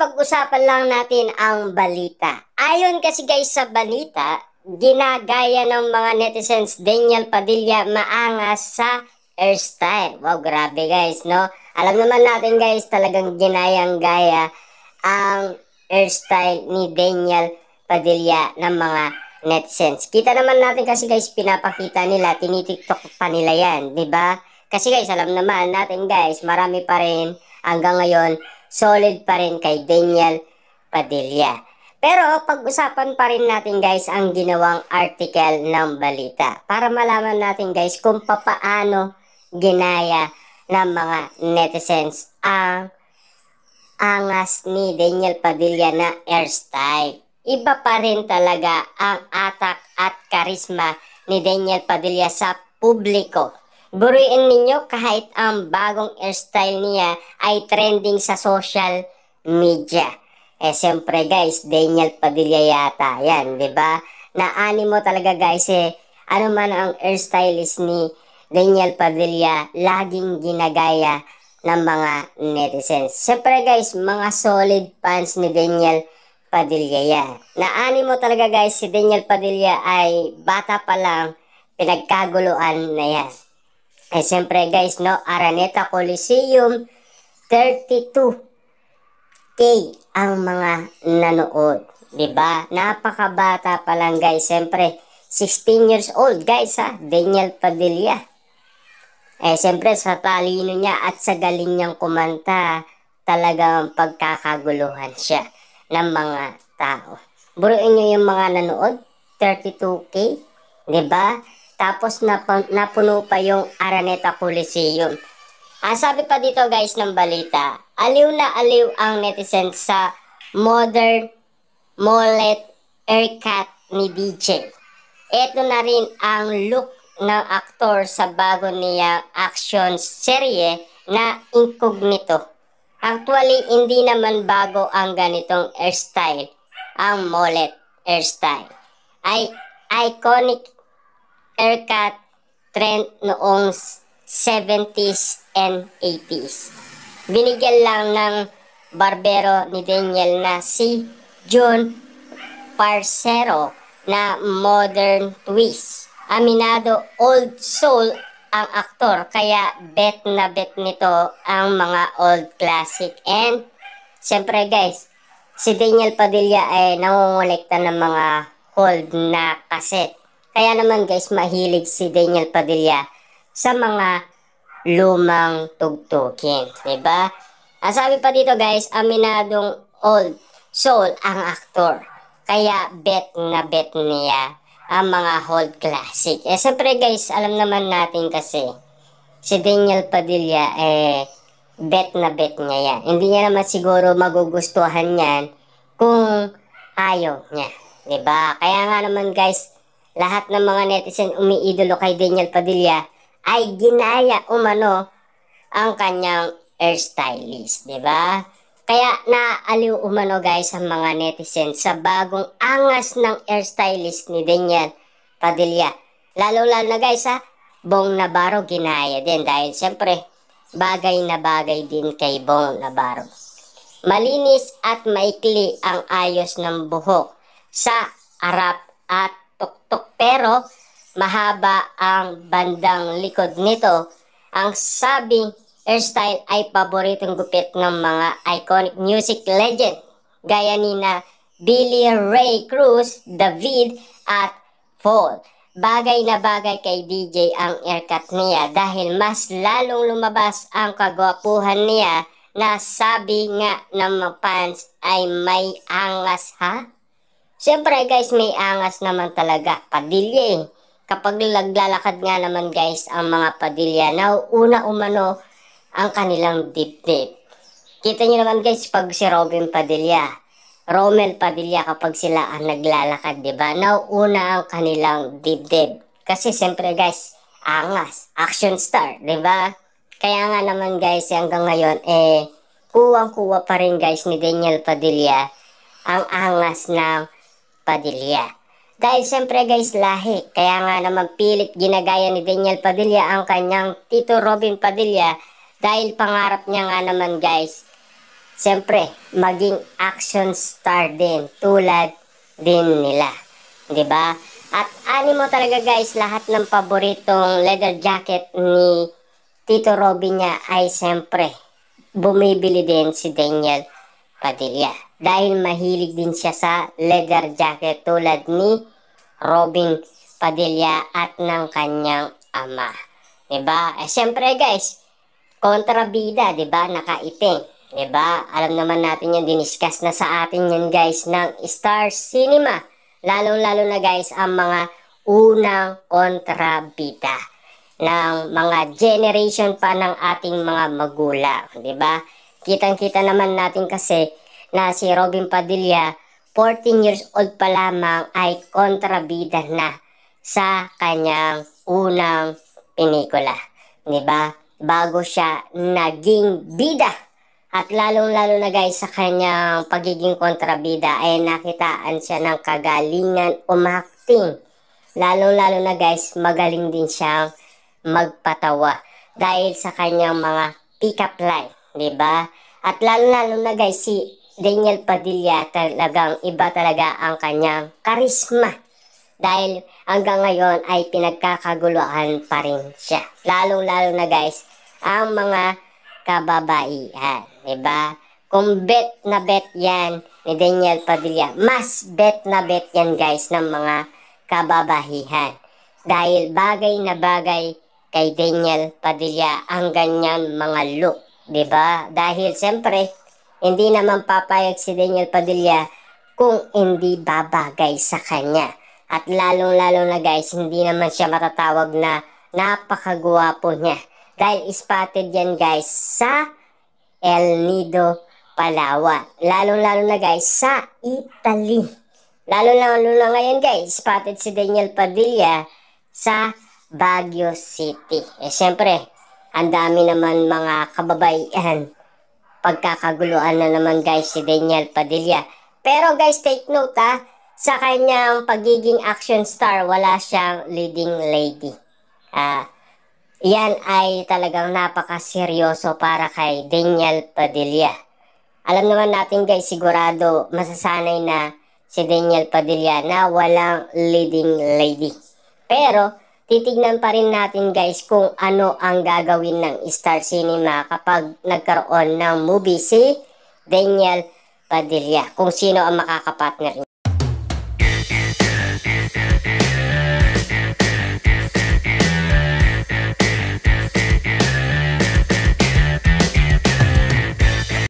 pag-usapan lang natin ang balita. Ayon kasi guys sa balita, ginagaya ng mga netizens Daniel Padilla maangas sa hairstyle. Wow, grabe guys, no? Alam naman natin guys, talagang ginayang-gaya ang hairstyle ni Daniel Padilla ng mga netizens. Kita naman natin kasi guys, pinapakita nila, tinitiktok pa nila yan, di ba? Kasi guys, alam naman natin guys, marami pa rin hanggang ngayon solid pa rin kay Daniel Padilla. Pero pag-usapan pa rin natin guys ang ginawang article ng balita para malaman natin guys kung papaano ginaya ng mga netizens ang angas ni Daniel Padilla na hairstyle. Iba pa rin talaga ang atak at karisma ni Daniel Padilla sa publiko. Buruin ninyo kahit ang bagong hairstyle niya ay trending sa social media. Siyempre guys, Daniel Padilla yata yan, di ba? Naanimo talaga guys ano man ang hairstylist ni Daniel Padilla, laging ginagaya ng mga netizens. Siyempre guys, mga solid fans ni Daniel Padilla yan. Naanimo talaga guys, si Daniel Padilla ay bata pa lang, pinagkaguluan na yan. Siyempre guys, no, Araneta Coliseum, 32K ang mga nanood. Diba? Napakabata pa lang guys. Siyempre, 16 years old guys ha, Daniel Padilla. Siyempre sa talino niya at sa galing niyang kumanta, talagang pagkakaguluhan siya ng mga tao. Buruin niyo yung mga nanood, 32K, diba? Tapos napuno pa yung Araneta Coliseum. Sabi pa dito guys ng balita, aliw na aliw ang netizen sa modern mullet haircut ni DJ. Ito na rin ang look ng aktor sa bago niyang action serye na Incognito. Actually, hindi naman bago ang ganitong hairstyle, ang mullet hairstyle. Ay iconic haircut trend noong 70s and 80s. Binigyan lang ng barbero ni Daniel na si John Parcero na modern twist. Aminado old soul ang aktor, kaya bet na bet nito ang mga old classic. And siyempre guys, si Daniel Padilla ay nangongolekta ng mga old na cassette. Kaya naman guys, mahilig si Daniel Padilla sa mga lumang tugtugin, diba? Sabi pa dito guys, aminadong old soul ang aktor. Kaya bet na bet niya ang mga old classic. Siyempre guys, alam naman natin kasi si Daniel Padilla bet na bet niya yan. Hindi niya naman siguro magugustuhan yan kung ayaw niya, diba? Kaya nga naman guys, lahat ng mga netizen umiidolo kay Daniel Padilla ay ginaya umano ang kanyang hairstylist, di ba? Kaya naaliw umano guys ang mga netizen sa bagong angas ng hairstylist ni Daniel Padilla. Lalo na guys Bong Navarro ginaya din dahil siyempre bagay na bagay din kay Bong Navarro. Malinis at maikli ang ayos ng buhok sa harap at tuktok, pero mahaba ang bandang likod nito. Ang sabing hairstyle ay paboritong gupit ng mga iconic music legend gaya ni na Billy Ray Cruz, David at Paul. Bagay na bagay kay DJ ang haircut niya dahil mas lalong lumabas ang kagwapuhan niya na sabi nga ng mga fans ay may angas ha. Siyempre guys, may angas naman talaga Padilla Kapag naglalakad nga naman guys ang mga Padilla, nauuna umano ang kanilang dibdib. Kita nyo naman guys pag si Romel Padilla kapag sila ang naglalakad, diba? Nauuna ang kanilang dibdib. Kasi siyempre guys, angas, action star, diba? Kaya nga naman guys, hanggang ngayon, kuwang-kuwa pa rin guys ni Daniel Padilla ang angas ng Padilla. Dahil siyempre guys, lahi. Kaya nga naman pilit ginagaya ni Daniel Padilla ang kanyang Tito Robin Padilla dahil pangarap niya nga naman guys siyempre, maging action star din tulad din nila. 'Di ba? At animo talaga guys, lahat ng paboritong leather jacket ni Tito Robby niya ay siyempre bumibili din si Daniel Padilla. Dahil mahilig din siya sa leather jacket tulad ni Robin Padilla at ng kanyang ama. 'Di ba? Siyempre guys, kontrabida, 'di ba? Nakaitim. 'Di ba? Alam naman natin yan, diniscuss na sa atin yan guys ng Star Cinema. Lalong-lalo na guys ang mga unang kontrabida ng mga generation pa ng ating mga magulang, 'di ba? Kitang-kita naman natin kasi na si Robin Padilla 14 years old pa lamang ay kontrabida na sa kanyang unang pelikula, 'di ba? Bago siya naging bida. At lalong-lalo na guys sa kanyang pagiging kontrabida ay nakitaan siya ng kagalingan umakting. Lalong-lalo na guys, magaling din siyang magpatawa dahil sa kanyang mga pick-up line, 'di ba? At lalo-lalo na guys, si Daniel Padilla talagang iba talaga ang kanyang karisma. Dahil hanggang ngayon ay pinagkakaguluhan pa rin siya. Lalong-lalo na guys, ang mga kababaihan, 'di ba? Kung bet na bet yan ni Daniel Padilla, mas bet na bet yan guys ng mga kababaihan. Dahil bagay na bagay kay Daniel Padilla ang ganyan mga look, 'di ba? Dahil siyempre, hindi naman papayag si Daniel Padilla kung hindi babagay sa kanya. At lalong-lalo na guys, hindi naman siya matatawag na napakagwapo niya. Dahil spotted yan guys sa El Nido, Palawan. Lalong-lalo na guys sa Italy. Lalong-lalo na ngayon guys, spotted si Daniel Padilla sa Baguio City. Siyempre, ang dami naman mga kababaihan. Pagkakaguluhan na naman guys si Daniel Padilla. Pero guys, take note sa kanyang pagiging action star, wala siyang leading lady. Yan ay talagang napakaseryoso para kay Daniel Padilla. Alam naman natin guys, sigurado masasanay na si Daniel Padilla na walang leading lady. Pero titignan pa rin natin guys kung ano ang gagawin ng Star Cinema kapag nagkaroon ng movie si Daniel Padilla. Kung sino ang makakapartner niya.